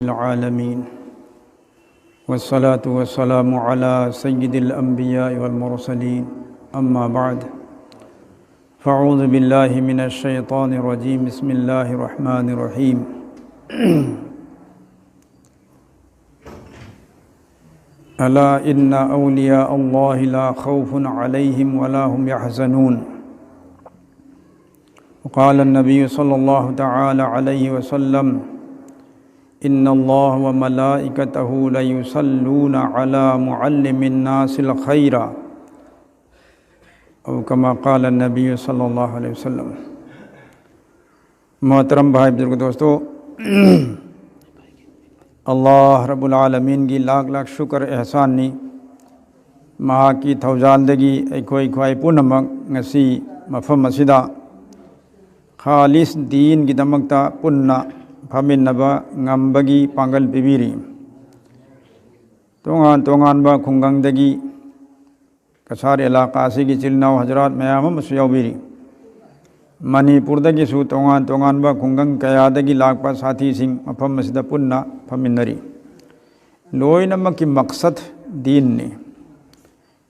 العالمين والصلاة والسلام على سيد الأنبياء والمرسلين أما بعد فأعوذ بالله من الشيطان الرجيم بسم الله الرحمن الرحيم ألا إن أولياء الله لا خوف عليهم ولا هم يحزنون وقال النبي صلى الله تعالى عليه وسلم إن الله وملائكته ليصلون على معلم الناس الخير أو كما قال النبي صلى الله عليه वसल्लम। मोहतरम भाई बुजुर्ग दोस्तों, अल्लाह रब्बुल आलमीन की लाख लाख शुक्र एहसान नी महा की थौजालदगी अखोई ख्वाई पुनमक ngasi मफम असिदा खालिस दीन की दमकता पुन्ना फमिन्नबा ngambagi पांगल पिबीरी तोंगान तोंगानबा खुंगंगदगी कसार इलाका की चिलनाव हजरात मयाम यावबीरी मणिपुरदगी सु तोंगान तोंगानबा खुंगंग कयादगी लाकपा साथी सिंह मफम मसिदा पुन्ना फमिन्नरी लोइनमकी मकसद दीन ने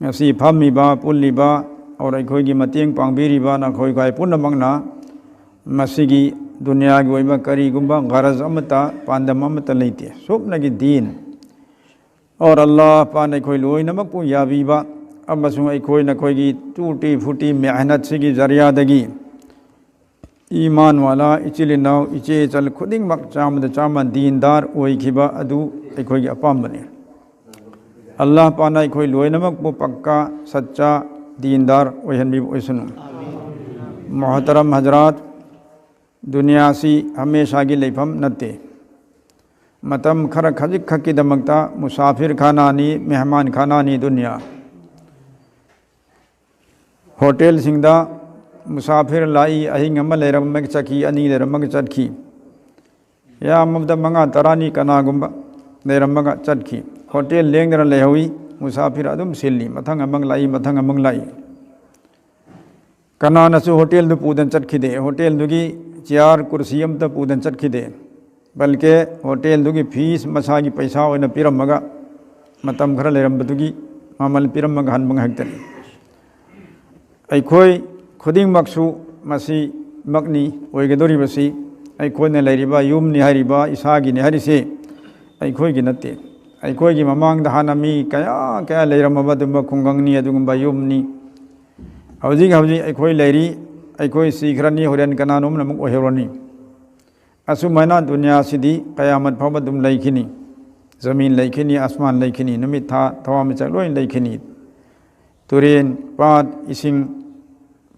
ngasi फमिबा पुल्लिबा और अखोई मतेंग पांगबीरीबा नखोई खाई पुन्नमंगना मसिगी दुनिया की वही करीगुम्बा गरज अमता पांदम अमता लेते सोपन की दीन और अल्लाह पाने कोई लोई नमक पु याबीबा अब मसूँ कोई न कोई की टूटी फूटी मेहनत से की जरियादगी ईमान वाला इचिल नाव इचे चल खुदिंग मक चामद चामन दीनदार वही खिबा अदू कोई की अपाम बने अल्लाह पाना कोई लोई नमक पु पक्का सच्चा दीनदार वही हनबी वैसनु। मोहतरम हजरात, दुनिया सी हमेशा की लेफम नते मतम खर खजिक खकी दमकता मुसाफिर खानानी मेहमान खानानी दुनिया होटल सिंगदा मुसाफिर लाई अहिंग अम लेरमग चखी अनी लेरमग चटखी या ममद मंगा तरानी कनागुंब लेरमग चटखी होटल लेंगदर लेहवी मुसाफिर अदुम सिल्ली मथंग अमंग लाई कनानसु होटल दु पूदन चटखी दे होटल दुगी चेयर कुर्सी अमत पूदन चटखीदे बल्कि होटल दुगी फीस मसा की पैसा होना पिरमगा मतम खर लेरमबदुगी ममल पिरमगा हनबंग हक्तनी अखोई खुदिंग मक्सु मसी मकनी ओइगदोरिबसी अखोइने लेरिबा युमनि हारिबा इसागिनि हारिसे अखोई की नते अखोई की ममांग हाना मी कया कया लेरमबदुम खुंगंगनी अदुगुंबा युमनि हौजिग हौजिग अखोई लेरी अखोई सीखरनी होरेन कनानोम नमुक ओहेरोनी असुमैना दुनिया सिदी कयामत फावबा दुम लैखिनी जमीन लैखिनी आसमान लैखिनी नमित था थवाम चलोइन लैखिनी तुरेन पात इसिंग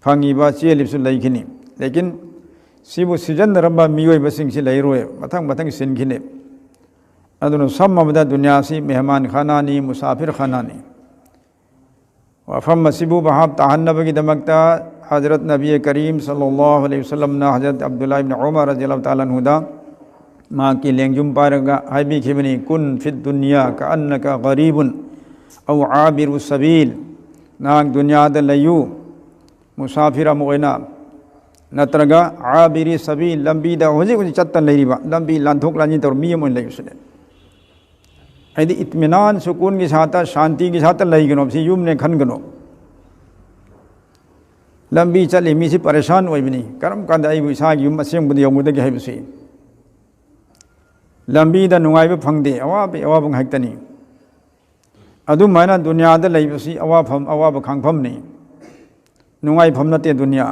फंगीबा चेलिबसु लैखिनी लेकिन सिबु सिजन रब्बा मियोइबा सिंगसि लैरोय मथंग मथंग सिनखिने अदुनो सम्मबदा दुनिया सि मेहमान खानानी मुसाफिर खानानी वफम मसिबु बहाब ताहन्नबगी दमकता हज़रत नबी करीम सल्लल्लाहु अलैहि वसल्लम ना हज़रत अब्दुल्लाह इब्न उमर रज़ियल्लाहु ताला अन्हु दा माँ की लेंजुम पारगा हाइबी खिबनी कुन फिद दुनिया का अन्नका गरीबुन औ आबिरु सबील नाग दुनिया द लयू मुसाफिरा मोइना नत्रगा आबिरी सबील लंबी दा होजे कुछ चत्तन लेरिबा लंबी लांथोक लानी तौर मिय मोइन लयुसने यदि इत्मीनान सुकून के साथ शांति के साथ लईगनो सी युम ने खनगनो लंबी चली मीसी परेशान होइबनी करम कांदा आई इसागी युम असेंबुदि यौमुदगी हाइबसी लंबी दा नुंगाइबा फंगदे अवाब हाइक्तनी अदुमायना दुनिया दा लईबसी अवाब खांगफमनी नुंगाइफम नते दुनिया।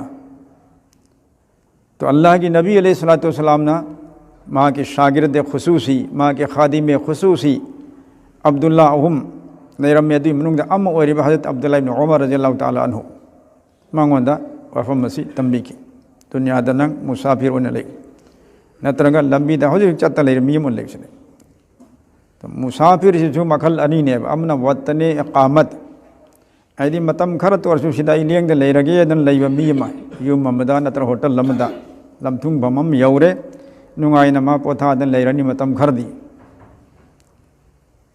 तो अल्लाह की नबी अलैहिस्सलातु वस्सलाम ना माँ के शागिर्द खुसूसी माँ के खादिम खुसूसी अब्दुल्ला अहुम नैरम्यदि मनुंग अम ओरिबा हज़रत अब्दुल्लाह इब्न उमर रज़ियल्लाहु ताला अन्हु मांगोंदा वफम मसी तंबीकी दुनिया दनंग मुसाफिर होने लगे नत्रगा लंबी दा होजे चत्ता ले मियम लेक्सने। तो मुसाफिर से मखल अनी ने अमना वतने इकामत आदि मतम खर तोरसु सिदाई लेंग ले रगे दन लेबा मियम युम ममदा नत्र होटल लमदा लमथुंग बमम यौरे नुंगाइना मा पोथा दन लेरनी मतम खर दी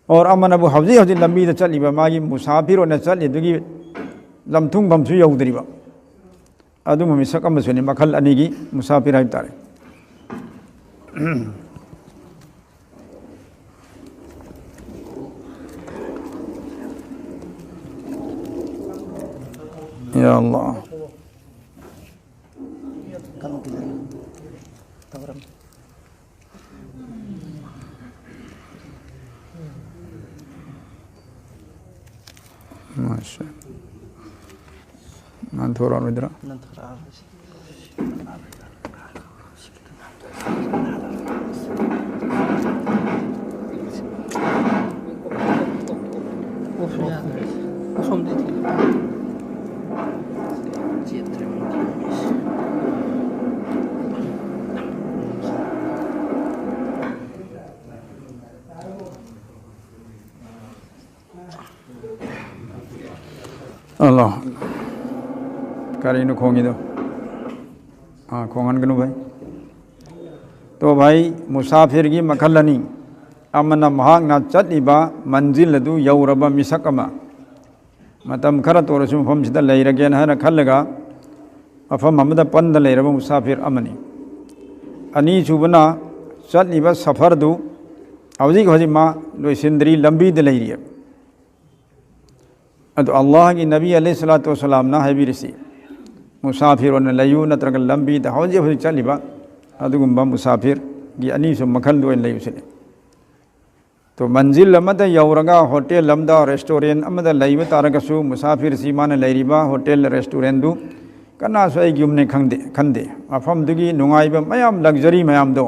और अमन अबु हौजी हौजी लंबी दा चलीबा मागी मुसाफिर होने चली दुगी लमथुंग बमसु यौदरीबा अदुम मिसक अमसुनि मखल अनीगी मुसाफिर हाइब तारे। या अल्लाह माशा थोड़ा इधर अल्लाह करीनु खोंगी दो हाँ खोंगन कनु भाई तो भाई मुसाफिर की मखलनी अमना महागना चलिबा मंजिल अदु यौरबा मिसक अमा मतम खर तोरसु मफमसिदा लैरगेन हाना खल्लगा मफम अमदा पंद लैरबा मुसाफिर अमनी अनी सुबना चलिबा सफर दु हौजिक हौजिक मा लोइसिंद्री लंबी द लैरिय अदु अल्लाह की नबी अलैहिस्सलातु वस्सलाम ना हैबिरसी मुसाफिर ने लयु नत्रग लंबी द हौजिक हौजिक चलिबा अदुगुम्बा मुसाफिर की अनी सु मखल दु लैयुसिने तो मंजिल अमदा यौरगा होटल अमदा रेस्टोरेंट अमदा लैबा तारगसु मुसाफिर सीमाना लैरिबा होटल रेस्टोरेंट दु कना सोई गुमने खंदे खंदे मफम दुगी नुंगाइबा मयाम लग्जरी मयाम दो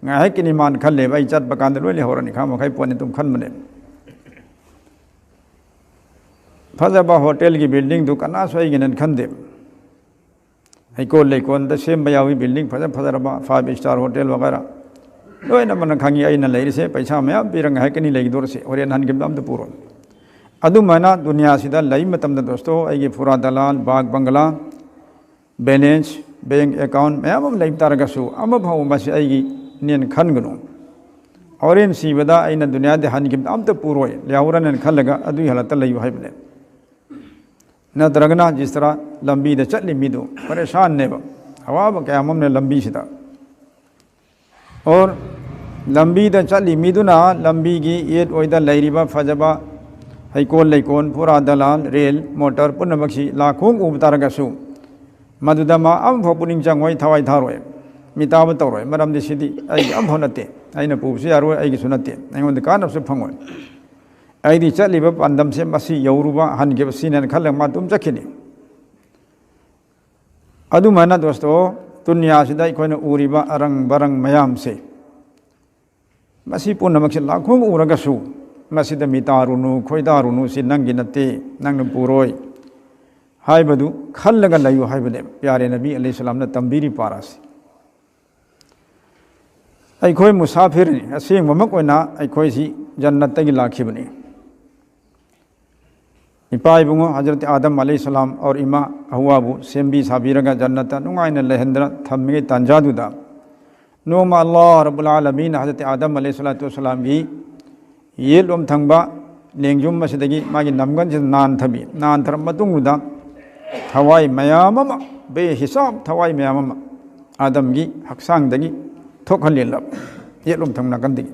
ngahay kiniman khalle bai chat bakan de loi horani kham khai pone tum khan mane fazaba hotel ki building du kana soi ginen khande hai ko le kon da sem bayawi building fazaba 5 star hotel wagara loi na man khangi ai na leiri se paisa maya birang hai kini legi dor se ore nan gim dam de puro adu mana dunya sida lai matam da dosto ai gi pura dalal bag bangla balance bank account maya mam lai tar ga su am bhaw ma se ai gi nen khan gnu auren si bada aina dunya de han gim am ta puro liawran nen khallaga adu halata layu haibne na dragna जिस तरह लंबी de chatli midu परेशान ने ba हवा ba कयामम ने लंबी सिदा और लंबी de chatli midu na लंबी की एट ओइदा लैरिबा फजबा हाइकोन लैकोन पूरा दलाल रेल मोटर पुनमक्षी लाखों उबतारगसु मदुदमा अम फोपुनिंग चांगोय थवाई थारोय मिताब तौरोय मरम दि सिदि आई अम होनते आइना पुबसे यारोय आई गिसु नते आइगोन द कानबसे फंगोय आइदि चलिबा पांदम से मसी यौरुबा हनगे सिनेन खलंग मा तुम चखिनि अदु माना दोस्तो दुनिया सिदा इखोयना उरिबा अरंग बरंग मयाम से मसी पुनमक्षी लाखों उरगसु मसीदा मितारुनु खोइदारुनु सि नंगि नते नंग पुरोय हाइबदु खल्लगा लयु हाइबने प्यारे नबी अलैहि सलाम ने तंबीरी पारासी अखोई मुसाफिर असेंगमक ओइना अखोई सि जन्नत तगी लाखिबने इपा इबुंगो हजरत आदम अलैहि सलाम और इमा हवाबु सेंबी साबीरगा जन्नत नुंगाइना लेहंद्र थम्मिगे तंजादुदा नोमा अल्लाह रब्बुल आलमीन हजरत आदम अलैहि सलातु वसलाम की ये लोम थंगबा लेंजुम मसिदगी मागी नमगन से नान थबी नान थरम मतुंगुदा थवाई मयाम बे हिसाब थवाई मयाम आदम की हक्सांगदगी थोखलिलब ये लोम थंग नाकंदगी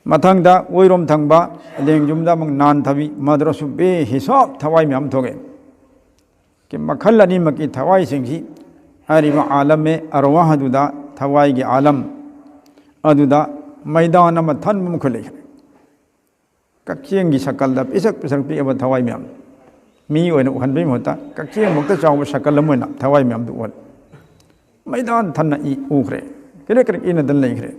मथंगदा ओइरोम थंगबा लेंजुमदा मंग नान थबी मद्रसु बे हिसाब थवाई मयाम थोगे कि मखल अनी मकी थवाई सिंगसी हरिबा आलम में अरवाह दुदा थवाई की आलम अदुदा मैदान में थन मुखले कक्चेंग की शकल दा पिसक पिसक पी अब थवाई म्याम मी ओइना उखनबे मोता कक्चेंग मुक्त चाव शकल मोइना थवाई म्याम दु ओल मैदान थन ई उखरे केरे केरे इन दन लेखरे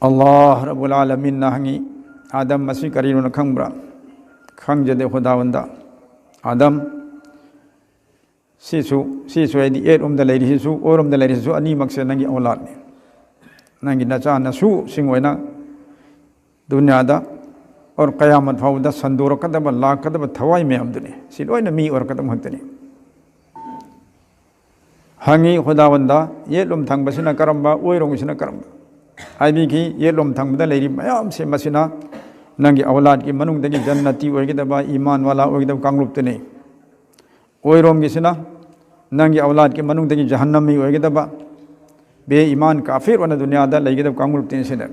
अल्लाह रब्बुल आलमीन ना हंगी आदम मसी करीनो न खंगब्रा खंगजदे खुदावंदा आदम सिसु ऐदी एट उमदा लेरिसु ओरमदा लेरिसु अनि मक्से नंगी औलाद ने नंगी नचा नसु सिंगोइना दुनियादा और कयामत फाउदा संदूर कदब लाख कदब थवाई में अमदने सिलोइना मी और कदम हतने हंगी खुदावंदा ये लुम थंगबसिना करम्बा ओइरोंगिसिना करम्बा आइबी की ये लुम थंगबदा लेरि मयाम से मसिना नंगी औलाद की मनुंगदगी जन्नती ओइगदबा ईमान वाला ओइगदब कांगलुप्तने ओइरोंगिसिना नंगी औलाद के मनुंगदगी जहन्नमी ओइगदबा बे ईमान काफिर वन दुनियादा लेगदब कांगलुप्तने सिना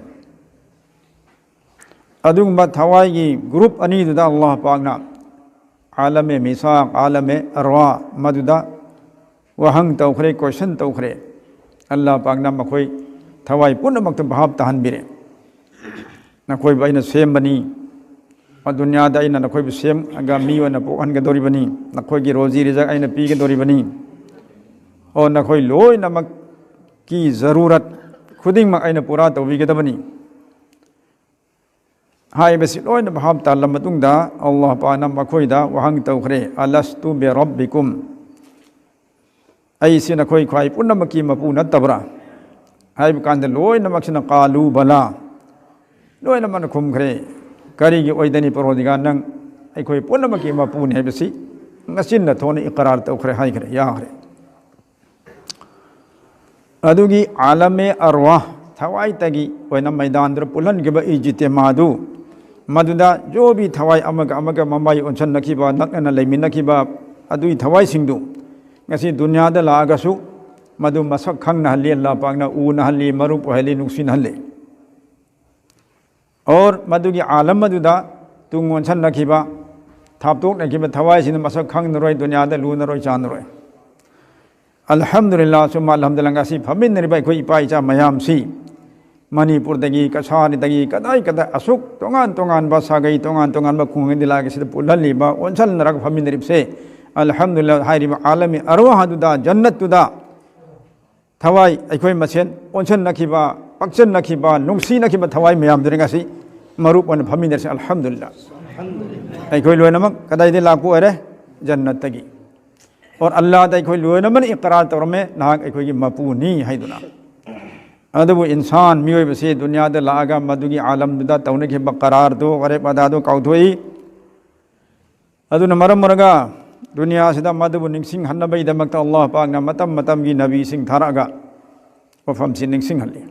अदुगुम्बा थवाई की ग्रुप अनी दुदा अल्लाह पाकना आलम मिसाक आलम अरवा मदुदा वहंग तौखरे क्वेश्चन तौखरे अल्लाह पाकना मखोई थवाई पुनमक्त भाव तहनबिरे नखोई बाइना सेम बनी और दुनिया दा इना नखोई सेम अगा मी वना पोहन के दोरी बनी नखोई की रोजी रिजक आइना पी के दोरी बनी और नखोई लोई नमक की ज़रूरत खुदिंग मक आइना पूरा तौबी के दबनी हाय बस लोई न भाव तालम मतुंगदा अल्लाह पाना मखोईदा वहंग तौखरे अलस्तु बि रब्बिकुम ऐसे नखोई ख्वाई पुनमकी मपू नतबरा हाय कांद लोई नमक्सना कालू बला लोई नमन खुमखरे करीगी ओइदनी परवदिगार नंग अखोई पुनमकी मपून है बसी ngasiन थोने इकरार तौखरे हाय खरे याखरे अदुगी आलमे अरवाह थवाई तगी ओइना मैदान दर पुलन गिब इजितेमादु मदुदा जो भी थवाई अमग ममाई ओंसन नखिबा नकना लेमिन नखिबा अदुई थवाई सिंगदु ngasi दुनिया दा लागसु मदु मसक खंग नहली अल्लाह पाक ना ऊ नहली मरुप हली नुक्सी नहले और मदु की आलम मदुदा तुंग ओंसन नखिबा थापतोक नखिबा थवाई सिन मसक खंग नरोय दुनिया दा लू नरोय चान नरोय अल्हम्दुलिल्लाह सुम्मा अल्हम्दुलिल्लाह ngasi फमिन नरिबा अखोई इपा इचा मयाम सी मणिपुर दगी कसानी दगी कदाई कदा असुक तोंगान तोंगान बा सागई तोंगान बा खुंग दिला के सिद पुललिबा ओंसन नरक फमिन नरिबसे अल्हम्दुलिल्लाह हारिबा आलमी अरवाह दुदा जन्नत दुदा थवाई अखोई मसेन ओंसन नखिबा पक्सन नखिबा नुंसी नखिबा थवाई मयाम दुरिंगासी मरुप अन फमिन नरसे अल्हम्दुलिल्लाह अखोई लोयनमक कदाई दे लाकु अरे जन्नत तगी और अल्लाह दा अखोई लोयनमन इकरार तौरमे नाक अखोई की मपूनी हाइदुना अदबु इंसान मियोय बसे दुनिया दा लागा मदुगी आलम दुदा तौने के बकरार दो अरे पदा दो काउथोई अदुना मरम मरगा दुनिया सिदा मदबु निंगसिंग हन्नबई दमकता अल्लाह पाक ना मतम मतम की नबी सिंह थारागा वफम सिन निंगसिंग हल्ले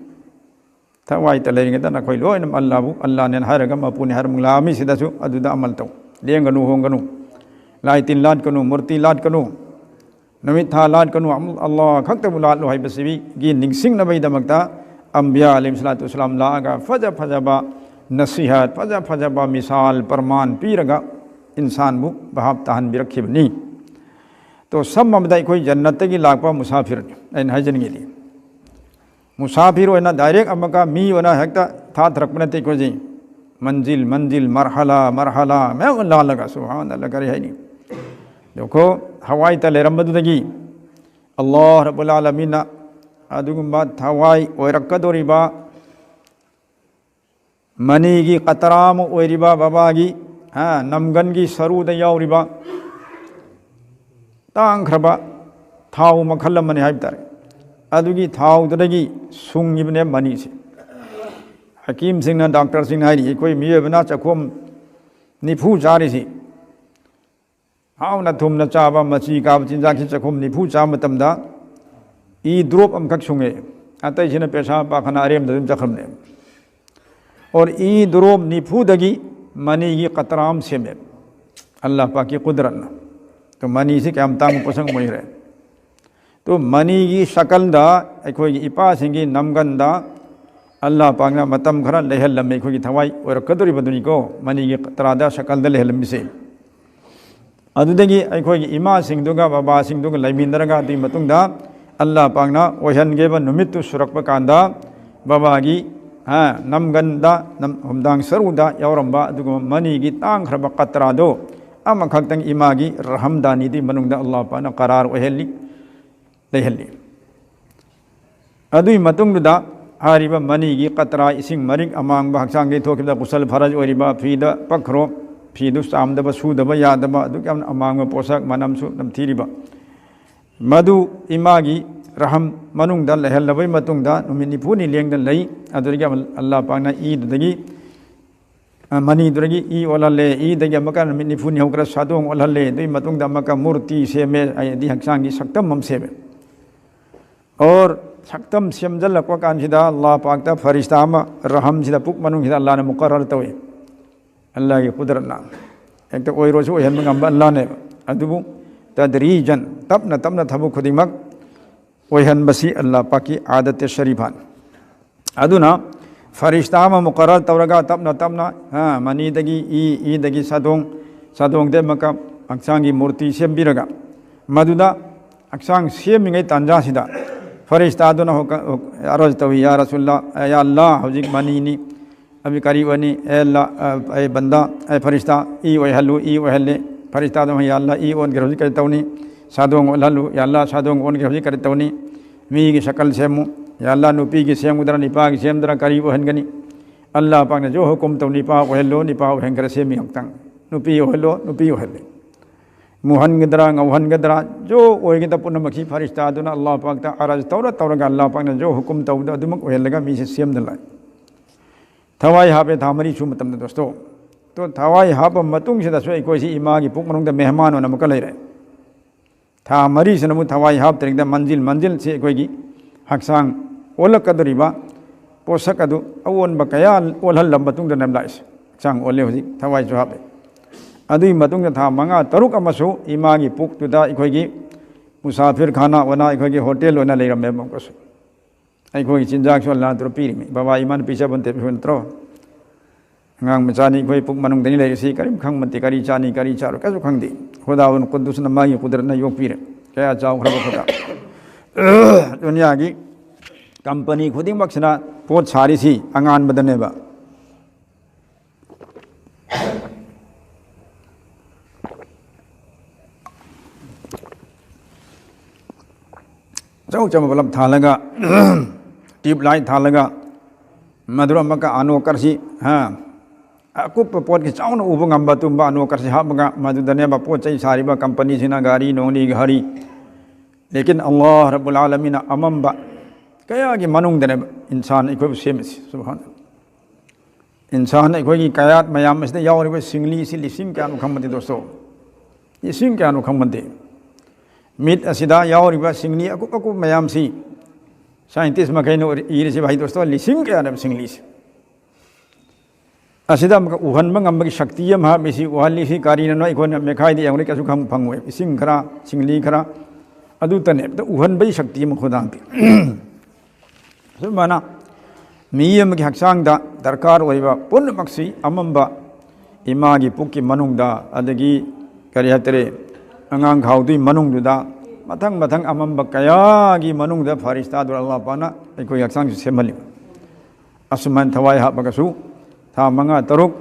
थवाई तलेंगे तना कोई लोइन अल्लाहबु अल्लाह ने हरगा मपुनि हर मुलामी सिदासु अदुदा अमल तौ लेंगनु होंगनु लाइतिन लाट कनु मूर्ति लाट कनु नमित था लाट कनु अल्लाह खक्तबु लाट लो है बसबी गी निंगसिंग नबई दमकता अंबिया अलैहिस्सलातु वस्सलाम लागा फजबा नसीहत फजबा मिसाल प्रमाण पीरगा इंसान बु भाव तहन भी रखिबनी तो सब ममदाई कोई जन्नत की लापा मुसाफिर ऐन हजनगी दी मुसाफिर होना डायरेक्ट अमका मी होना हेक्ता था थरकमनते को जी मंजिल मंजिल मरहला मरहला मैं अल्लाह लगा सुभान अल्लाह करे है नहीं देखो हवाई तले रमदुदगी अल्लाह रब्बुल आलमीन अदुगुम्बा हवाई ओइरक्कदोरिबा मनीगी कतराम ओइरिबा बाबागी हाँ नमगन की सरूद यावरिबा तांख्रबा थाव मखल मने हाइबतारे अदुगी थावदगी सुंगिबने मनी से हकीम सिंह डॉक्टर सिंह हाइरी कोई मियबना चखोम निफू चारी सी हावना थुमना चाबा मची काब चिंजा की चखोम निफू चा मतमदा ई ड्रॉप अमखक सुंगे अतै सिन पेशा पाखना अरेम दम चखमने और ई ड्रॉप निफू दगी मनी की कतराम से में अल्लाह पाक की कुदरत ना तो मनी से क्या तांग पसंग मोई रहे तो मनी की शक्ल दा अखोई की इपा सिंगी नमगन दा अल्लाह पाक ना मतम खरा लेहल लम्मे अखोई की थवाई और कदरी बदुनी को मनी की कतरा दा शक्ल दा लेहल लम्मी से अदुदगी अखोई की इमा सिंह दुगा बाबा सिंह दुगा लैमिंदरगा दी मतुंग दा अल्लाह पाक ना ओहन गेब नुमित सुरक्प कांदा बाबा की हाँ नमगंदा हमदांग सरूदा यावरंबा अदुगु मनीगी तांख्रबा कतरादो अमा खक्तंग इमागी रहमदानी दी मनुंगदा अल्लाह पाना करार ओहेली लेहली अदुई मतुंगदा हारिबा मनीगी कतरा इसिंग मरिंग अमांग हक्चांगे थोकिबदा कुसल फरज ओरिबा फीदा पखरो फीदु सामदबा सुदबा यादबा अदुगम अमांग पोषक मनमसु नमथीरिबा मधु इमागी रहम मनुंगदा लेहलबई मतुंगदा नुमित निफुनी लेंगदा लई अदुरगी अल्लाह पाकना ईदगी मनी दुरगी ई ओलले ईदगी अमका नुमित निफुनी होकरा सादोंग ओलले दुई मतुंगदा अमका मूर्ति सेमे आयदि हक्सांगी सक्तम ममसेबे और सक्तम सेमजलकवा कानसिदा अल्लाह पाकता फरिश्ता अमा रहम सिदा पुक मनुंगसिदा अल्लाह ने मुकर्रर तवे अल्लाह की कुदरतना एकता ओइरोसु ओहन गंबा अल्लाह ने अदुबु तदरीजन तपना थबु खुदिमक ओहन बसी अल्लाह पाक की आदत शरीफान अदुना फरिश्ता अमा मुकर्रर तवरगा तपना हाँ मनीदगी ईदगी सदोंग दे मका हक्चांगी मूर्ति सेमबिरगा मदुदा हक्चांग सेमिंगै तांजासिदा फरिश्तादुना अरज तवी या रसूलुल्लाह या अल्लाह हौजिक मनीनी अभी करीब वनी अल्लाह ए बंदा ए फरिश्ता ई वहलु ई वहले फरिश्तादु या अल्लाह ई ओन के हौजिक तौनी सादोंग ओलहलु या अल्लाह सादोंग ओन के हौजिक तौनी मी की शक्ल सेमु या अल्लाह नुपी की सेमुदरा निपा की सेमदरा करीब वहनगनी अल्लाह पाक ने जो हुकुम तो निपा वहलो निपा वहंकर सेमी हक्तांग नुपी वहलो नुपी वहले मुहनगदरा ngauhangदरा जो ओइगदा पुनमखी फरिश्तादुना अल्लाह पाक ता अरज तौरा तौरगा अल्लाह पाक ने जो हुकुम तौदा अदुमक वहलगा मी से सेमदला थवाई हापे थामरी छु मतम दोस्तों तो थवाई हाप मतुंग से दसो कोई सी इमा की पुक मनुंग द मेहमान होना मुक ले रहे था मरी से नमु थवाई हाप तरिक मंजिल मंजिल से कोई की हक्सांग ओलक कदरिबा पोसक अदु अवोन बकया ओलहल लंबतुंग द नमलाइस चांग ओले होजी थवाई जो हापे अदुई मतुंग था मंगा तरुक अमसु इमा की पुक तुदा कोई की मुसाफिर खाना वना कोई की होटल वना ले रमे मकसु अखोई चिंजाक सो अल्लाह तो पीरी बाबा इमान पीछा बनते नत्रो ngang machani khoi puk manung dani lai si karim khang mati kari chani kari charo kasu khang di khudaun qudus na magi qudrat na yok pire kaya chaw khara khuda dunia gi company khuding baksana pot sari si angan badane ba jau chama balam thalaga tube light thalaga madura maka ano karsi ha akup pot ki chaun ubu ngamba tumba ano karsi ha manga madudane ba pot chai sari ba company sina gari nongni gari lekin allah rabbul alamin amam ba kaya gi manung dane insan ikoi semis subhan insan ikoi gi kayat mayam isne yawri ba singli si lisim kya no khamati dosto isim kya no khamante mit asida yawri ba singli akup akup mayam si scientist मकैनो इरे से भाई दोस्तों लिसिंग के आने सिंगलिश असिदा मक उहन मंगम की शक्ति यम हा मिसी उहली सी कारीन नो इकोन मेखाई दि अंगरे कसु खम फंगवे सिंग खरा सिंगली खरा अदु तने तो उहन बई शक्ति म खुदा पे सुमाना मियम की हक्सांग दा दरकार ओइबा पुन मक्सी अमंबा इमा की पुकी मनुंग दा अदगी करि हतरे अंगांग खाउदि मनुंग दुदा मथंग मथंग अमंब कया की मनुंग द फरिश्ता दु अल्लाह पाना कोई हक्सांग सेमली असमान थवाई हा बगसु था मंगा तरुक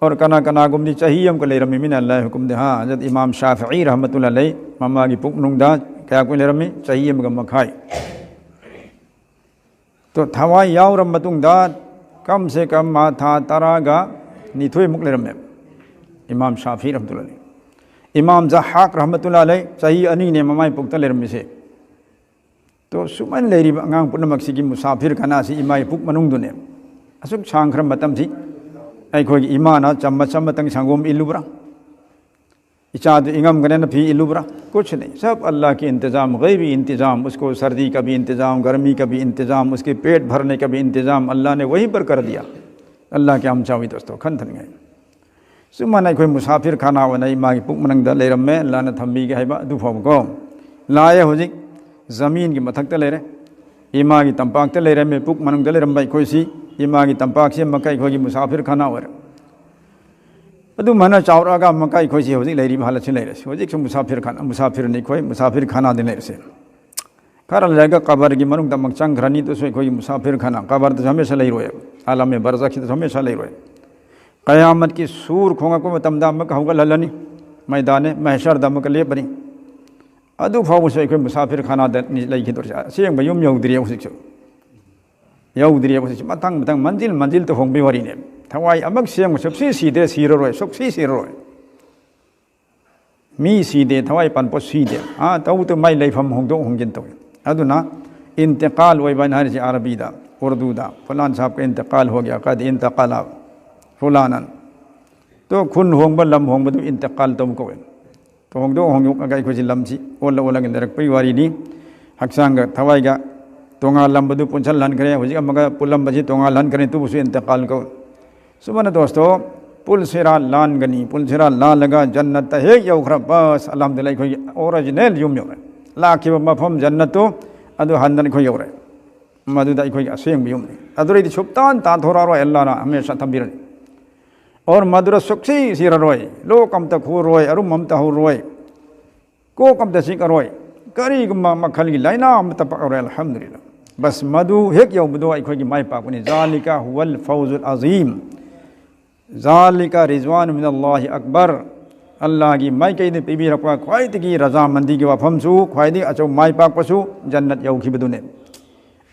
और कना कना गुमदी चाहिए को ले रमी मिन अल्लाह हुकुम दे हां हजरत इमाम शाफई रहमतुल्लाह अलैहि ममा की पुक नुंग दा क्या को ले रमी चाहिए मग मखाई तो थवाई याव रम मतुंग दा कम से कम मा था तरागा निथोय मुक ले रमे इमाम शाफई रहमतुल्लाह अलैहि इमाम जहाक रहमतुल्लाह अलैहि सही अनी ने ममाई पुक्ता लेरम से तो सुमन लेरी अंगांग पुनमक्सी की मुसाफिर खाना सी इमाई पुक मनुंग दुने असुक सांख्रम मतम थी अखोई इमाना चम्मच चम्मतंग संगोम इलुब्रा इचाद इंगम गने फी इलुब्रा कुछ नहीं सब अल्लाह के इंतजाम गैबी इंतजाम उसको सर्दी का भी इंतजाम गर्मी का भी इंतजाम उसके पेट भरने का भी इंतजाम अल्लाह ने वहीं पर कर दिया अल्लाह के हम चावी दोस्तों खंथन गए सुमन कोई मुसाफिर खाना वन मागी पुक मनंग द लेरमे अल्लाह ने थम्बी के हैबा दु फबको लाए होजिक जमीन की मथक त लेरे इमा की तंपाक त लेरे में पुक मनंग द लेरम बाई कोई सी इमा की तंपाक से मकई खोगी मुसाफिर खाना वर अदु मना चावरागा मकई खोई से होजिक लेरी हालत से लेरे होजिक मुसाफिर खाना मुसाफिर नहीं खोई मुसाफिर खाना दिन लेरे से खर जाएगा कबर की मनंग तमक चंग घरनी तो सोई खोई मुसाफिर खाना कबर तो हमेशा ले रोए आलम में बरज़ख तो हमेशा ले रोए क़यामत की सूर खोंगा को मतमदा मक होगा ललनी मैदान महशर दमक ले बनी अदु फाव से कोई मुसाफिर खाना लेखी तो सेंग मयुम यौद्री उसिक यौद्री उसिक मतंग मतंग मंजिल मंजिल तो होंबी वरी ने थवाई अमक सेंग सबसे सीधे सीरोय सबसे सीरोय मी सीधे थवाई पन पो सीधे हां तौ तो माई लेफम होंदो होंगिन तो अदुना इंतकाल वैबन हर से अरबी दा उर्दू दा फलान साहब का इंतकाल हो गया कद इंतकाल फुलानन तो खुन होंब लम होंब तो इंतकाल तम को तो होंदो होंगो अगाई खोजि लमसी ओला ओला गिंदरक पई वारी नी हक्सांग थवाईगा तोंगा लंबदु पुंछल लन करे होजि अमगा पुलम बजी तोंगा लन करे तु बुसु इंतकाल को सुबन दोस्तों पुल सिरा लान गनी पुल सिरा ला लगा जन्नत हे यौखरा बस अल्हम्दुलिल्लाह खोई ओरिजिनल युम यो लाखिब मफम जन्नतो अदु हंदन खोई योरे मदुदा खोई असेंग युम अदुरै सुप्तान ता थोरा रो अल्लाह ना हमेशा थबिरनी और मधुर सुखसी सिररोय लोक अमत खूरोय अरुम अमत हुरोय कोक अमत सिकरोय करीगुम्बा मखल की लाइना अमत पकरोय अल्हम्दुलिल्लाह बस मधु हेक यौबदो अखोगी माय पाकनी जालिका हुवल फौजुल अजीम जालिका रिजवान मिनल्लाहि अकबर अल्लाह की माय कई पीबी रखवा ख्वाइदगी रजामंदी की वफमसु ख्वाइदगी अचौ माय पाकपसु जन्नत यौखिबदुने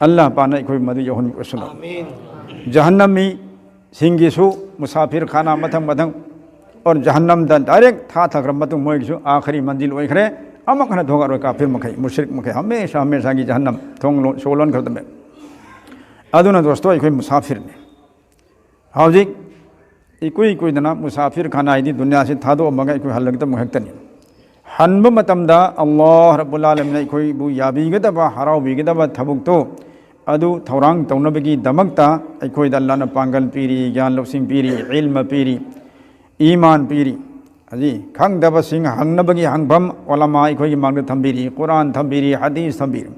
अल्लाह पाना अखोई मधु यौहन उसना आमीन जहन्नमी सिंगिसु मुसाफिर खाना मथंग मथंग और जहन्नम द डायरेक्ट था थग्र मतुंग मोइसु आखिरी मंजिल ओइखरे अमखना धोगारो काफिर मखै मुशरिक मखै हमेशा हमेशा की जहन्नम थोंग सोलन खरदमे अदुना दोस्तों अखोई मुसाफिर ने हौजिक इकुई कुइदना मुसाफिर खाना इदी दुनिया से थादो मगा इकुई हल्लगत मुहक्तनी हन्ब मतमदा अल्लाह रब्बुल आलमीन इकुई बु याबीगदबा हरावबीगदबा थबुक्तो अदु थौरांग तौनबगी दमकता अखोई अल्लाह न पांगल पीरी ज्ञान लौसिंग पीरी इल्म पीरी ईमान पीरी अजी खंगदब सिंह हंगनबगी हंगभम ओलमा अखोई मांग थंबीरी कुरान थंबीरी हदीस थंबीरी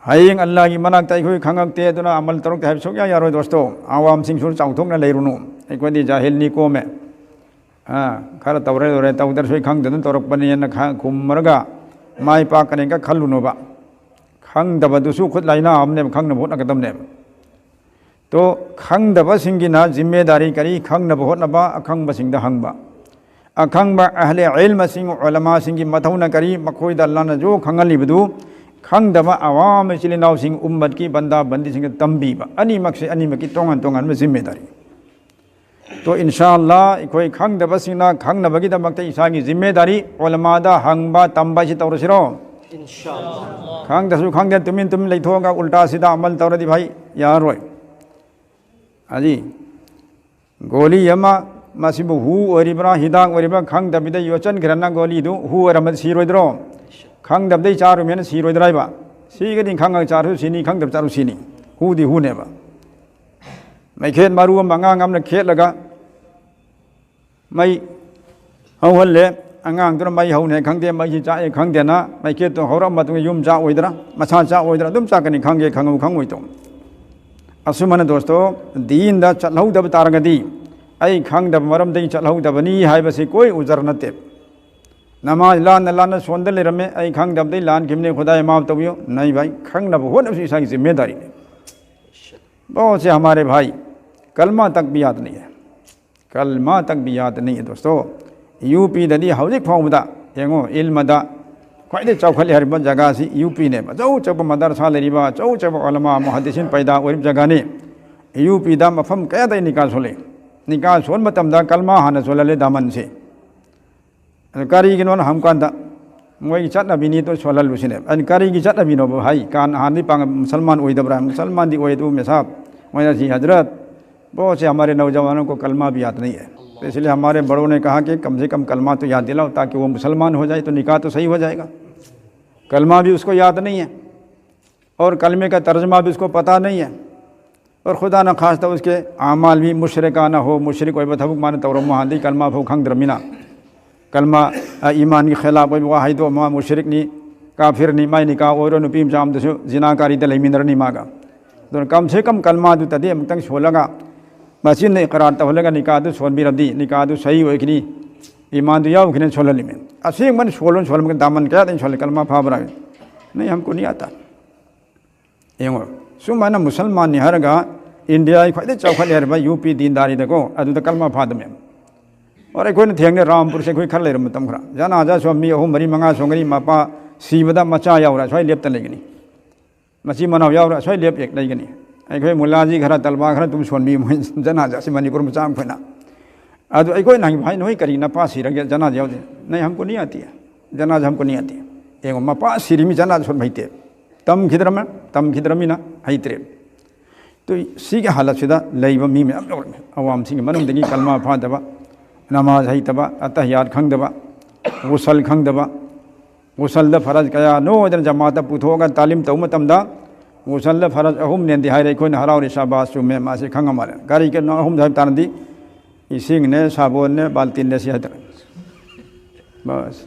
हयेंग अल्लाह की मनाक्ता अखोई खंगक्ते अदुना अमल तरुक है सुक्या यारो दोस्तों आवाम सिंह सुर चाउथोंग न लेरुनु अखोई जाहिल निको में खर तौरे तौरे तौदर सोई खंगदन तौरकपने न खुमरगा माय पाकने का खल्लुनोबा खंगदबदुसु खुद लाइना हमने खंगन होटनगदमने तो खंगदबसिंगिना जिम्मेदारी करी खंगनब होटनबा अखंगबसिंगद हंगबा अखंगबा अहले इल्म सिंग उलमा सिंगी मथौना करी मखोइदा अल्लाह न जो खंगलिबदु खंगदबा अवाम चिलिनाव सिंग उम्मत की बंदा बंदी सिंग तंबीबा अनीमक से अनीमकी तोंगन तोंगन में जिम्मेदारी तो इंशाअल्लाह इकोई खंगदबसिंगना खंगनबगिदमक्ता इसागी जिम्मेदारी उलमादा हंगबा तंबा सि तौरसिरो खांगदसु खांगदे तुमिन तुम लेथोगा उल्टा सीधा अमल तौरदी भाई यारोय अजी गोली यमा मासिबु हु ओरिब्रा हिदांग ओरिब्रा खांगदबिदे योचन ग्रना गोली दु हु ओरमद सिरोइद्रो खांगदबदे चारु मेन सिरोइद्राइबा सिगदि खांगा चारु सिनी खांगदब चारु सिनी हुदी हुनेबा मैखेत मारु मंगांग amna खेलगा मै हौहल्ले अंगांग तो मई हौने खंगदे मई चाए खंगदेना मैके तो हौरम मतुंग युम चा ओइदरा मछा चा ओइदरा दुम चाकनी खंगे खंगु खंगोइ तो असुमन दोस्तों दीन दा चलहौदब तारगदी आई खंगदब मरम दई चलहौदबनी हाइबसे कोई उजर नते नमाज लान लान सोंदल लेरमे आई खंगदब दई लान खिमने खुदाए माफ तबियो नहीं भाई खंगनब होनब सी इसाकी जिम्मेदारी है बहुत से हमारे भाई कलमा तक भी याद नहीं है कलमा तक भी याद नहीं है दोस्तों यूपी ददी हौजिक फाउदा येंगो इल्मदा ख्वाइदे चौखले हरिब जगह सी यूपी ने चौ चब मदरसा लेरिबा चौ चब उलमा मुहद्दिसिन पैदा ओरिब जगह ने यूपी दा मफम कयादा निकाल सोले निकाल सोन मतमदा कलमा हाना सोलले दामन से कारी गिनोन हमकांदा मोई चटनबिनी तो सोललुसिने अन कारी की चटनबिनो भाई कान हानि पांग मुसलमान ओइदब्रा मुसलमान दी ओइदु में साहब मोया जी हजरत बहुत से हमारे नौजवानों को कलमा भी याद नहीं है तो इसलिए हमारे बड़ों ने कहा कि कम से कम कलमा तो याद दिलाओ ताकि वो मुसलमान हो जाए तो निकाह तो सही हो जाएगा कलमा भी उसको याद नहीं है और कलमे का तर्जमा भी उसको पता नहीं है और खुदा न खास्ता उसके आमाल भी मुशरिकाना हो मुशरिक वही बथबुक मान तौरमा हादी कलमा फो खंग द्रमिना कलमा ईमान की खिलाफ वही वाहिद मा मुशरिक नी काफिर नी माई निकाह और नुपीम जाम दसु जिनाकारी तलमिंदर नी मागा तो कम से कम कलमा दु तदे अमतंग सोलगा मसीन ने इकरार तहलगा निकाह दु सोन भी रब्दी निकाह दु सही होइकनी ईमान दु याव खने सोलली में असीम मन सोलन सोल में दामन क्या दिन सोल कलमा फाबरा नहीं हमको नहीं आता येंगो सुमाना मुसलमान ने हरगा इंडिया ख्वाइदे चौखले हरबा यूपी दीनदारी देखो अदु कलमा फाद में और अखोन थेंगने रामपुर से कोई खर लेर मतम खरा जनाजा स्वामी अहु मरी मंगा सोंगरी मापा सीबदा मचा यावरा सोय लेप्त लेगनी मसी मनाव यावरा सोय लेप एक लेगनी अखोय मुलाजी घर तलबा घर तुम सोनबी जनाजा से मणिपुर में चाम खना अदु अखोय नहीं भाई नोई करी नपा सिरगे जनाजा यावदे नहीं हमको नहीं आती है जनाजा हमको नहीं आती है एगो मपा सिरिमी जनाजा सोन भइते तम खिद्रमिना हईत्रे तो सी के हालत सिदा लैब मी में अवाम सिंह मनदगी कलमा फादबा नमाज हईतबा अतहियात खंगदबा गुसल खंगदबा गुसल फरज कया नोदन जमात पुथोगा तालीम तौ मतमदा गुसल फरज अहुम ने दिहारे कोन हराव रिशाबास सुमे मासे खंग मारे गारी के अहुम धाब तानदी इसिंग ने साबोन ने बाल्टीन ने सिहत बस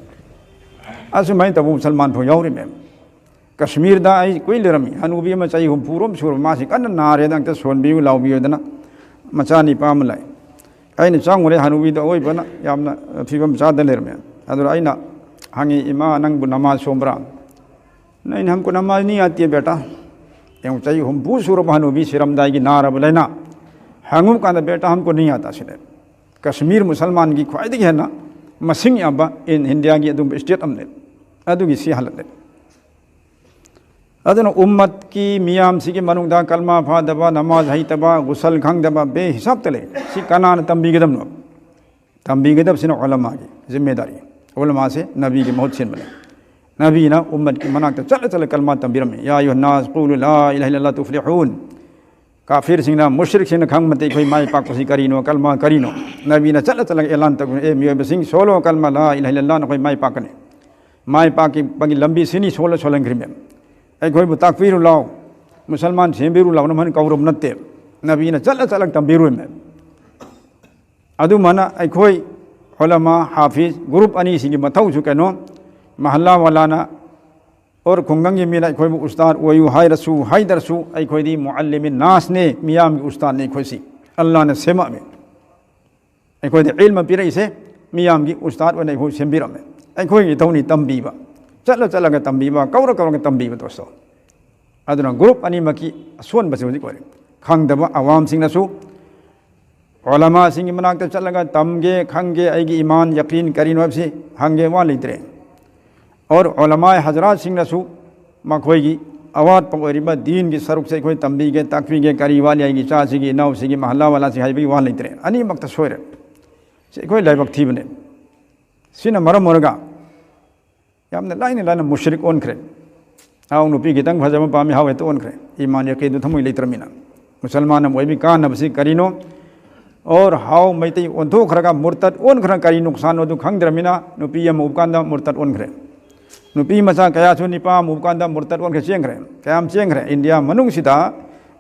असुमाई तब मुसलमान फो यावरी में कश्मीर दा आई कोई लेरमी हनुबी में चाहिए पूरम सुर मासी कन नारे दंग सोनबी लाउबी दना मचा नि पाम लाई ꯑꯩꯅ ꯆꯪꯉꯨꯔꯦ ꯍꯅꯨꯕꯤꯗ ꯑꯣꯏꯕꯅ ꯌꯥꯝꯅ ꯐꯤꯕꯝ ꯆꯥꯗ ꯂꯩꯔꯝꯃꯦ ꯑꯗꯨꯅ ꯑꯩꯅ ꯍꯪꯉꯤ ꯏꯃꯥ ꯅꯪꯕꯨ ꯅꯃꯥꯖ ꯁꯣꯝꯕ꯭ꯔꯥ नहीं हमको नमाज नहीं आती है बेटा एवं चाहिए हम भू सूरब हनुबी सिरमदाई की नारब लेना हंगू का बेटा हमको नहीं आता सिले कश्मीर मुसलमान की ख्वादी है ना मसिंग याबा इन इंडिया की अदुम स्टेट अमने अदुगी सी हालत है अदन उम्मत की मियाम सी के मनुदा कलमा फादबा नमाज हईतबा गुसल खंगदबा बेहिसाब तले सी कनान तंबी गदब सिन उलमा की जिम्मेदारी उलमा से नबी की मौत सिन बने नबी ना उम्मत की मनाक चल चल कलमा तंबीर में या अय्युहन्नास क़ूलू ला इलाहा इल्लल्लाह तुफ्लिहून काफिर सिंगना मुशरिक सिंगना खंग मते कोई माई पाक पसी करीनो कलमा करीनो नबी ना चल चल ऐलान तक ए मियो बसिंग सोलो कलमा ला इलाहा इल्लल्लाह न कोई माई पाक ने माई पाक की बगी लंबी सिनी सोलो सोलन ग्रिम ए कोई ताकफीर लाओ मुसलमान सेंबीरु लाओ न मन कौरब नते नबी ना चल चल तंबीरु में अदु मना ए कोई उलमा हाफिज ग्रुप अनी सिंगी मथौ सु कनो महल्ला वालाना और खुंगंगी मीना कोई उस्ताद वयु हाय रसू हायदरसू आई कोई दी मुअल्लिम नास ने मियाम की उस्ताद ने कोई सी अल्लाह ने सेमा में आई कोई दी इल्म पीरे से मियाम की उस्ताद व नहीं हो सेंबिरा में आई कोई तौनी तंबीबा चलो चलो के तंबीबा कौर के तंबीबा दोस्तों अदुना ग्रुप अनि मकी सोन बसे होजी कोरे खंगदबा अवाम सिंग नसू उलमा सिंग मनाक चलगा तमगे खंगे आईगी ईमान यकीन करीनो से हंगे वा लेतरे और उलमाए हजरात सिंह नसू मखोई अवाद पकोरीबा दीन की सरुक से कोई तंबी के ताकवी के करी वाली आएगी चाह सिगी नौ सिगी महल्ला वाला से हाई भी वहाँ लेते रहे अनी मक्त सोरे से कोई लाइबक थी बने सिन मरम मुर्गा यामने लाइन मुशरिक ओन करे आओ नुपी की तंग भजम पामी हावे तो ओन करे ईमान यकीन थमु लेतर मीना मुसलमान वही भी कान नबसी करीनो और हाउ मैते ओंथो खरगा मुर्तद ओन खर करी नुकसान ओदु खंगद्रमिना नुपी यम उपकांदा मुर्तद ओन करे नुपी मचा कया सु निपा मुकांदा मुर्तद ओन के चेंगरे कयाम चेंगरे इंडिया मनुंग सिदा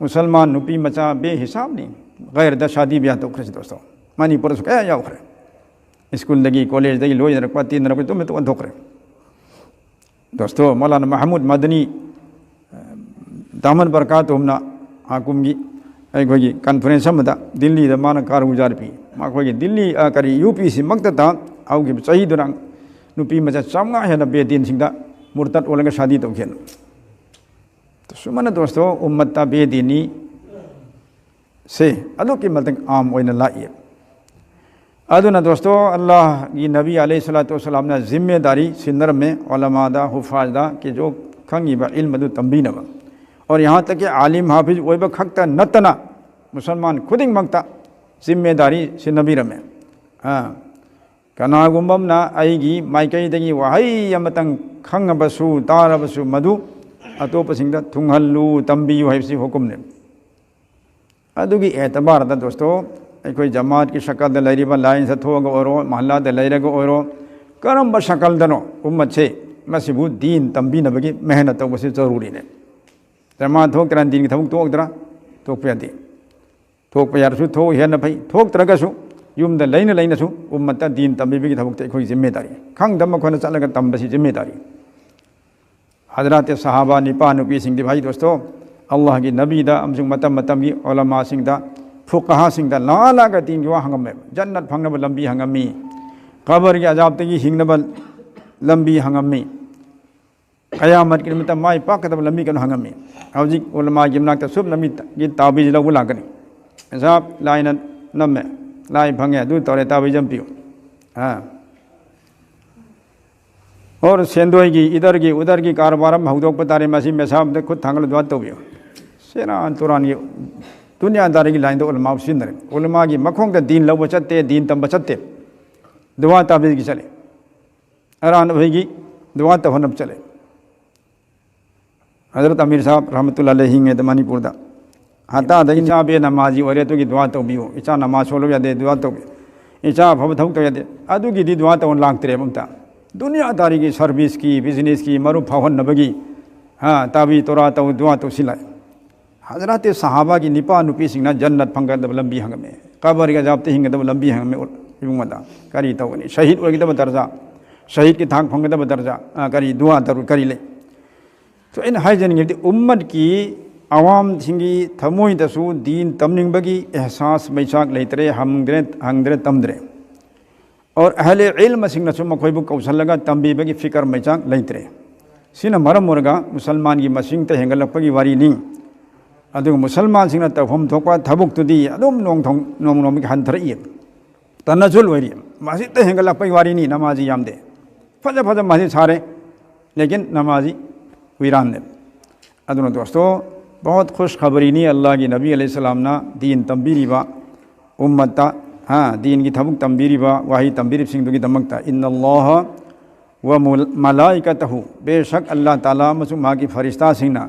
मुसलमान नुपी मचा बेहिसाब नहीं गैर द शादी ब्याह तो खरे दोस्तों मणिपुर से कया याव खरे स्कूल दगी कॉलेज दगी लोय रखपा तीन रख तो मैं तो अंधोकरे दोस्तों मौलाना महमूद मदनी दामन बरकात हमना हाकुम की अखोगी कॉन्फ्रेंस अमदा दिल्ली द माना कारगुजार पी माखोगी दिल्ली करी यूपीसी मक्तता आउगी सही दुरंग नुपी मचा चामगा हेना बेदीन सिंगदा मुर्तद ओलंग शादी तौखेन तो सुमन दोस्तों उम्मता बेदीनी से अदो की मतंग आम ओइना लाइए अदुना दोस्तों अल्लाह की नबी अलैहिस्सलातु वस्सलाम ने जिम्मेदारी सिंदर में उलमादा हुफाजदा के जो खंगीबा इल्म दु तंबीनबा और यहाँ तक कि आलिम हाफिज वही खक्ता नतना मुसलमान खुदिंग मंगता जिम्मेदारी से नबी रमे हाँ कनागुम्बमना आईगी माइकईदगी वहाई अमतंग खंगबसु तारबसु मधु अतोपसिंगदा थुंगहल्लु तंबियु हाइबसी हुकुमने अदुगी एतबारदा दोस्तों अखोई जमात की शकल लैरिबा लाइन से थोग ओरो महल्ला द लैरग ओरो करम शकल दनो उम्मत से मसिबु दीन तंबीनबगी मेहनत तौबसे जरूरी ने जमात थोक तरन दीन की थमुक तोकदरा तोकपे यादे थोकपे यारसु थो हेन भई थोकत्रगसु युम द लैन लैनसु उम्मत दीन तंबीबगी थमुक ते अखोई जिम्मेदारी खंगदम मखोन चलग तंबसी जिम्मेदारी हजरत सहाबा निपा नुपी सिंह भाई दोस्तों अल्लाह की नबी दा अमजुंग मतम मतम की उलमा सिंह दा फुकहा सिंह दा लाला का तीन जो हंगमे जन्नत फंगनब लंबी हंगमी कबर की अजाब तगी हिंगनब लंबी हंगमी कयामत की निमित्त माई पाकदब लंबी कन हंगमी हौजिक उलमा की मनाक सुब लंबी की ताबीज लबु लागनी साहब लाइन नमे लाई फंगे दू तौरे ताबीज पियो हाँ और सेंदोई की इधर की उधर की कारोबार में हौदोक पतारे मसी में साहब खुद थांगल दुआ तो बियो सेरान तुरान ये दुनियादारी की लाइन तो उलमा सिंदरे उलमा की मखों के दीन लब चलते दीन तंब चलते दुआ ताबीज की चले अरान भाई दुआ तो होनब चले हजरत अमीर साहब रहमतुल्लाह अलैहि हैं तो मणिपुर दा हता दई चा बे नमाजी और तो की दुआ तो बियो इचा नमाज सोलो या दे दुआ तो इचा भव थौ तो या दे अदु की दी दुआ तो लांगतरे ममता दुनियादारी की सर्विस की बिजनेस की मरु फवन नबगी हाँ ताबी तोरा तो दुआ तो सिलाए हजरत सहाबा की निपा नुपी सिंह जन्नत फंगदब लंबी हंगमे कबर के जाबते हिंगदब लंबी हंगमे इबुमदा करी तवनी शहीद ओगदब दर्जा शहीद की थांग फंगदब दर्जा करी दुआ तरु करी ले तो इन हाइजन उम्मत की आवाम सिंगी थमोई दसु दीन तमनिंग बगी एहसास मैचाक लेतरे हंगद्रे तमद्रे और अहले इल्म सिंग नसु मखोइबु कौशलगा तंबी बगी फिकर मैचाक लेतरे सिना मरम मुरगा मुसलमान की मसिंग ते हेंगलपगी वारी नि अदु मुसलमान सिंग तफम थोकवा थबुक तुदी अदुम नोंग नोंग हंथरई तनजुल वरी मस्जिद ते हेंगलपगी वारी नि नमाजी यामदे फज फज मस्जिद सारे लेकिन नमाजी वीरान ने अदुन दोस्तों बहुत खुशखबरी नहीं अल्लाह की नबी अलैहिस्सलाम ना दीन तंबीरीबा उम्मता हाँ दीन की थबुक तंबीरीबा वाही तंबीरी सिंह की दमकता इन्नल्लाह व मलाइकतहु बेशक अल्लाह ताला मसु मा की फरिश्ता सिंहना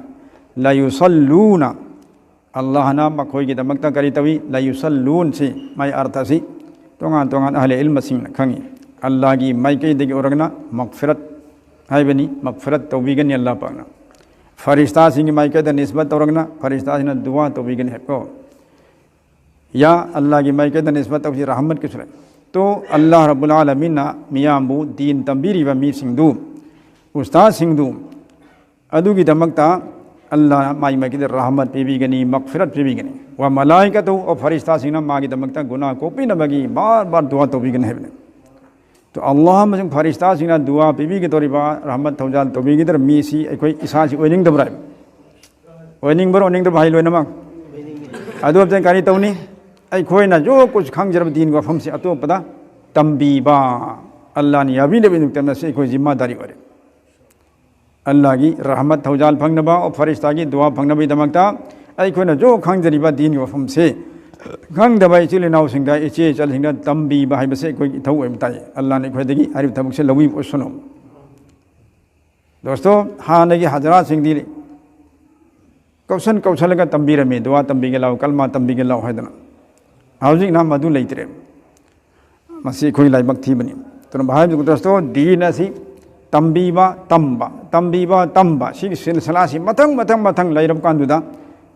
ला युसल्लूना अल्लाह ना मखोई की दमकता करी तवी ला युसल्लून से माय अर्थ सी तोंगान तोंगान अहले इल्म सिंह खंगी अल्लाह की माय के दिगे औरगना मगफिरत है बनी मगफिरत तौबीगन अल्लाह पाकना फरिश्ता सिंह माई के निस्बत तौरगना फरिश्ता सिंह दुआ तो भी है को या अल्लाह की माई के निस्बत तौसी रहमत की सुरे तो अल्लाह रब्बुल आलमीन ना मियांबू दीन तंबीरी व मी सिंधु उस्ताद सिंधु अदु की दमकता अल्लाह माई माई के रहमत पीबी गनी मगफिरत पीबी गनी व मलाइकतु और फरिश्ता सिंह माँ की दमकता गुनाह को पी न बगी बार बार दुआ तो भी गन है तो अल्लाह मजंग फरिश्ता सिंह दुआ पीबी के तौर बा रहमत थौजाल तो भी गिदर मी सी कोई इसा सी ओनिंग दबराय ओनिंग बर ओनिंग दब हाई लोइनमा अदु अब कारी तौनी अखोई ना जो कुछ खंग जरब दीन वफम से अतोपदा तंबीबा अल्लाह ने अभी लेबे नुक्तम से कोई जिम्मेदारी करे अल्लाह की रहमत थौजाल फंगनबा और फरिश्ता की दुआ फंगनबी दमकता अखोई ना जो खंग जरीबा दीन वफम से खंग दबाई चिले नाव सिंगा इचे चल सिंगा तंबीबा है बसे कोई थौ बताए अल्लाह ने कोई दगी हरि थबक से लवी सुनो दोस्तों हाँ नगी हजरात सिंह दी कौशन कौशल का तंबीर में दुआ तंबी के लाओ कलमा तंबी के लाओ है दना हाउजिंग नाम मधु लेतरे मसी कोई लाइबक थी बनी तो भाई दोस्तों दीन असी तंबीबा तंबा सी सिलसिला सी मथंग लाइरब कांदुदा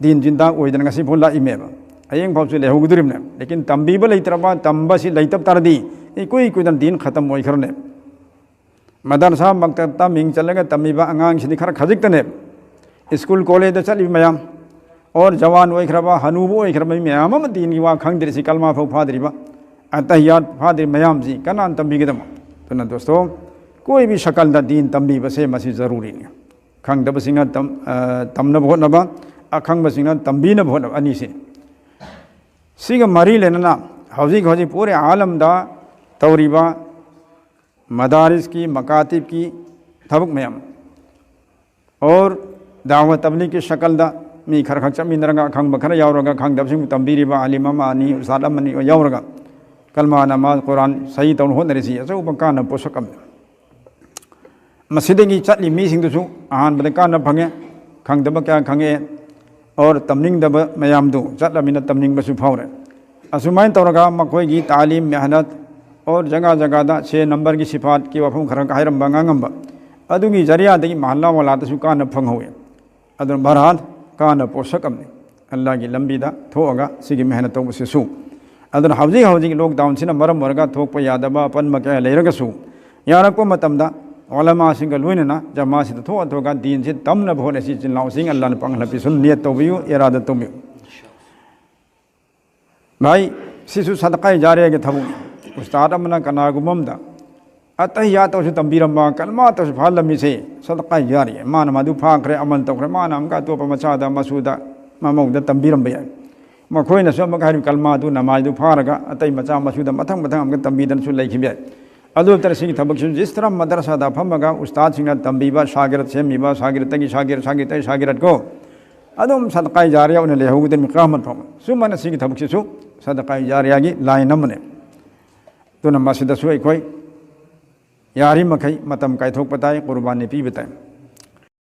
दीन जिंदा ओइदन गसी भोला इमेबा अयंग भाव से लेहोगुदरिमने लेकिन तंबीबा लेतरबा तंबा सी लैतब तरदी कोई कोई दीन खत्म ओइखरने मदरसा मकतबता मिंग चलगा तंबीबा अंगांग सिनि खर खजिकतने स्कूल कॉलेज चली मयाम और जवान ओइखरबा हनूब ओइखरबा मयाम म दीन की वा खंगदरि सी कलमा फौ फादरिबा अतहियात फादरि मयाम जी कनान तंबीगदम तो ना दोस्तों कोई भी शकल दा दीन तंबीबा से मसी जरूरी नहीं खंगदब सिंगा तमन होनबा अखंग सिंगा तंबीन होनबा अनि से सिग मरी लेना हौजिक पूरे आलम दा तौरीबा मदारिस की मकातिब की थबक मयाम और दावत तबलीग की शक्ल दा मी खर खक चमीनरगा खंग बखर यावरगा खंग दबसिंग तंबीरीबा आलिमा मानी उस्ताद मनी यावरगा कलमा नमाज कुरान सही तौन होनरिसी असो बकान पोसकम मसिदगी चटली मी सिंगदुसु आहान बद कान फंगे खंग दब क्या खंगे और तमनिंग दब मयाम दो चटलमिना तमनिंग बसु फावरे असुमाइन तौरगा मखोई की तालीम मेहनत और जगह जगह दा 6 नंबर की सिफात की वफम खर कायरम बंगांगम अदुगी जरिया दगी महल्ला वाला तसु कान फंगहोए अदुन बरहात कान पोसकमने अल्लाह की लंबी दा थोगा सिगी मेहनत तौबसेसु अदुन हौजी लॉकडाउन सिना मरम वर्गा थोकप यादबा अपन मके लेरगसु यारको मतमदा ओलमा सिंग लोइनना जमा सिद थोगा दीन से तमन भोले सि चिनलाउ सिंग अल्लाह ने पंगलपि सुन नियत तौबियु इरादत तौबियु भाई सिसु सदका जारिया के थबु उस्ताद अमना कनागुममदा अतहियात तौसु तंबीरम्मा कलमा तौसु फालमी से सदका जारिया मान मधु फाखरे अमल तौखरे मान अमका तोप मचादा मसूदा ममौदा तंबीरम्बा याय मखोइना सो मखारि कलमा दु नमाज दु फारगा अतै मचा मसूदा मथंग अमका तंबीदन सु लैखिबे अदु तरह थबक जिस तरह मदरसा फमगा उस्ताद सिंह तंबीबा शागिरत सेमीबा शागिरत की शागिरत को अदम सदका जारिया उन्हें लेहोगदन मिकामत फम सुमन सिंह थबक सु सदका जारिया की लाइन नमने तो नमसिदसु अखोई यारी मखई मतम कायथोक बताए कुर्बानी पी बताए